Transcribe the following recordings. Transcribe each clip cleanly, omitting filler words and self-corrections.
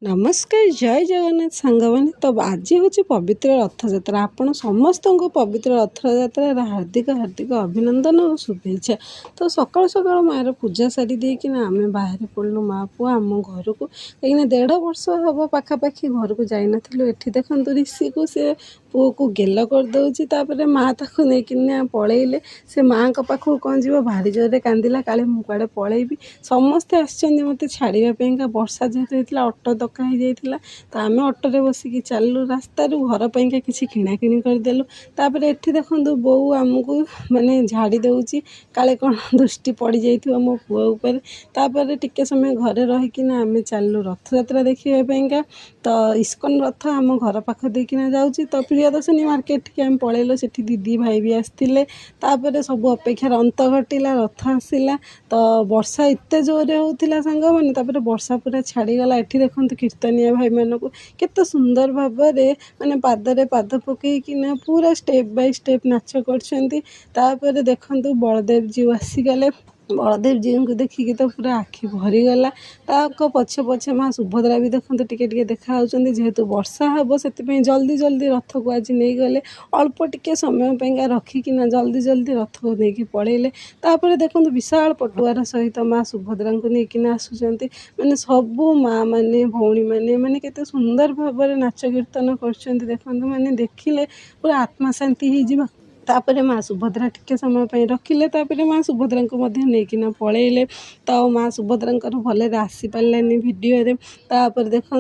नमस्कार जय जगन्नाथ सांग मैंने तो आज हूँ पवित्र रथयात्रा। आपण समस्त को पवित्र रथयात्रा हार्दिक हार्दिक अभिनंदन और शुभेच्छा। तो सकाल सकाल मार पूजा सारी देना आम बाहर पड़लु माँ पुआ आम घर को कहीं 1.5 वर्ष हम पाखापाखि घर को जाइन एठी देखु ऋषि को से पुओ को गेल करदे माँ ताक नहीं पलैले से माँ का पाखक कौन जी भारी जोरे कांदिला काले मुझे पलैबी समस्ते आसछन्ति मते छाड़ापी वर्षा जेहेतु होता ऑटो दका हो जाता तो आम ऑटोरे बसिकी चलू रास्तार घर पाइंका किसी किणाकिणी करदेलु। तापर एठी देखु बो आमको माने झाड़ी दौची काले कौन दृष्टि पड़ जाइए मो पुओ उपर। तापर टिके समय घरे रहीकिना आम चलू रथयात्रा देखापा। तो इस्कन रथ आम घर पाख देकिना जाऊँगी तो प्रियदर्शनी मार्केट के आम पलैलो से दीदी भाई भी आसते तापर सब अपेक्षार अंत घटिला रथ आसला। तो वर्षा एत जोरे होता सांग मैंने तापर वर्षा पूरा छाड़ीगला। एठी देखो कीर्तनिया भाई मानक केते सुंदर भाव माने पादरे पाद पकईकिना पूरा स्टेप बाय स्टेप नाच कर देखु बलदेव जी आसीगले। बलदेव जी को देखिकी तो पूरा आखि भरीगला। पछे पछे माँ सुभद्रा भी देखते टिके देखा जेहेतु वर्षा हम से जल्दी जल्दी रथ को आज नहीं गले अल्प टिके समय पैंका रखिकिना जल्दी जल्दी रथ को लेकिन पलैले। तापर देखो विशाल पटुआर सहित माँ सुभद्रा को लेकिन आसुँच मैंने सबू माँ मैंने भौणी मैंने मैंने केते सुंदर भाव नाच कीर्तन कर देखते मैंने देखिले पूरा आत्मा शांति हो। तापर माँ सुभद्रा टिके समय पर रखिले तापर माँ सुभद्रा को लेकिन पलैले। तो माँ सुभद्रा भले आसी पारानी भिडियो तापर देखु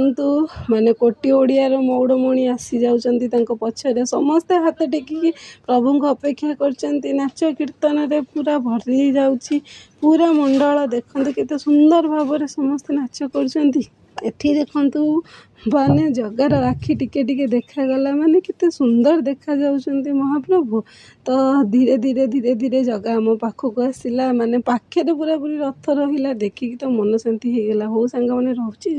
माने कोटी ओडियार मौड़मणि आसी जाऊँच पछरे समस्ते हाथ टेकिकी प्रभु को अपेक्षा कर नाच कीर्तन पूरा भरी जाऊँची पूरा मंडल देखते केते सुंदर भाव समस्ते नाच कर। एठी देखु माने जगार आखि टिके टिके देखागला माने केते सुंदर देखा जाउछन्ति महाप्रभु। तो धीरे धीरे धीरे धीरे जगा आम पाखक आसला माने पाखे पूरा पूरी रथ रहिला देखिकी तो मन शांति हो गला। हो सांग मैंने रोची।